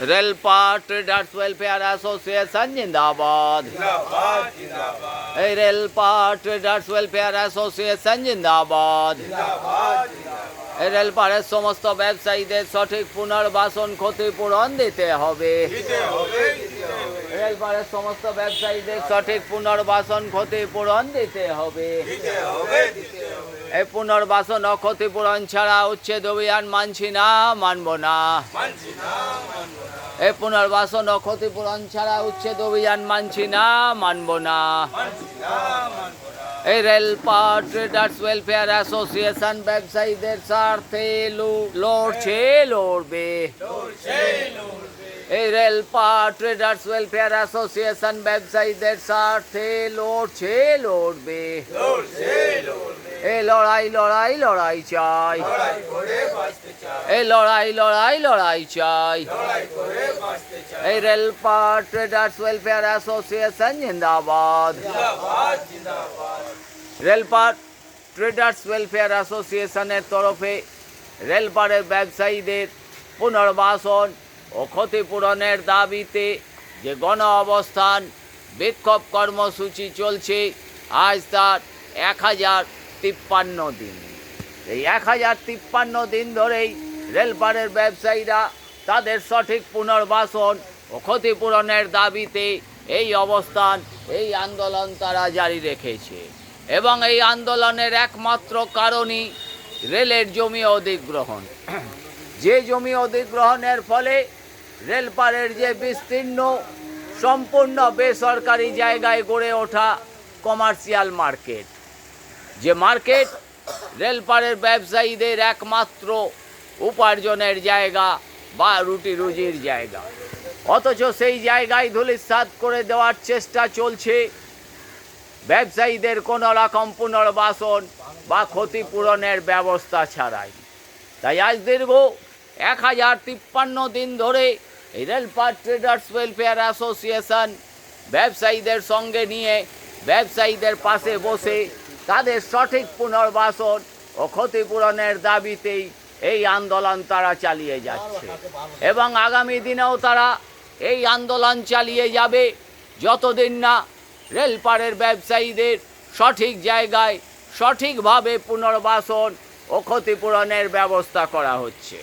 रेलपा traders welfare association जिंदाबाद। रेलपा traders welfare association जिंदाबाद। রেলপাড়ের সমস্ত ব্যবসায়ীদের সঠিক পুনর্বাসন ক্ষতিপূরণ দিতে হবে। রেলপাড়ের সমস্ত ব্যবসায়ীদের সঠিক পুনর্বাসন ক্ষতিপূরণ দিতে হবে। এই পুনর্বাসন ও ক্ষতিপূরণ ছাড়া উচ্ছেদ অভিযান মানছি না, মানব না। এই পুনর্বাসন ও ক্ষতিপূরণ ছাড়া উচ্ছেদ অভিযান মানছি না, মানব না। এই রেলপা ট্রেডার্স ওয়েলফেয়ার অ্যাসোসিয়েশন ব্যবসায়ীদের স্বার্থে লড়ছে, লড়বে। এই রেলপা ট্রেডার্স ওয়েলফেয়ার অ্যাসোসিয়েশন ব্যবসায়ীদের স্বার্থে লড়ছে, লড়বে। এই লড়াই লড়াই লড়াই চাই, এই লড়াই লড়াই লড়াই চাই। এই রেলপা ট্রেডার্স ওয়েলফেয়ার অ্যাসোসিয়েশন জিন্দাবাদ। রেলপা ট্রেডার্স ওয়েলফেয়ার অ্যাসোসিয়েশনের তরফে রেলপাড়ের ব্যবসায়ীদের পুনর্বাসন ও ক্ষতিপূরণের দাবিতে যে গণ অবস্থান বিক্ষোভ কর্মসূচি চলছে, আজ তার 1053 দিন। এই 1053 দিন ধরেই রেলপাড়ের ব্যবসায়ীরা তাদের সঠিক পুনর্বাসন ও ক্ষতিপূরণের দাবিতে এই অবস্থান, এই আন্দোলন তারা জারি রেখেছে। এবং এই আন্দোলনের একমাত্র কারণই রেলের জমি অধিগ্রহণ। যে জমি অধিগ্রহণের ফলে রেলপাড়ের যে বিস্তীর্ণ সম্পূর্ণ বেসরকারি জায়গায় গড়ে ওঠা কমার্শিয়াল মার্কেট, যে মার্কেট রেলপাড়ের ব্যবসায়ীদের একমাত্র উপার্জনের জায়গা বা রুটি রুজির জায়গা, অথচ সেই জায়গায় ধূলিসাৎ করে দেওয়ার চেষ্টা চলছে ব্যবসায়ীদের কোনো রকম পুনর্বাসন বা ক্ষতিপূরণের ব্যবস্থা ছাড়াই। তাই আজ দীর্ঘ 1053 দিন ধরে এই রেলপা ট্রেডার্স ওয়েলফেয়ার অ্যাসোসিয়েশন ব্যবসায়ীদের সঙ্গে নিয়ে ব্যবসায়ীদের পাশে বসে তাদের সঠিক পুনর্বাসন ও ক্ষতিপূরণের দাবিতেই এই আন্দোলন তারা চালিয়ে যাচ্ছে। এবং আগামী দিনেও তারা এই আন্দোলন চালিয়ে যাবে যতদিন না রেলপাড়ের ব্যবসায়ীদের সঠিক জায়গায় সঠিকভাবে পুনর্বাসন ও ক্ষতিপূরণের ব্যবস্থা করা হচ্ছে।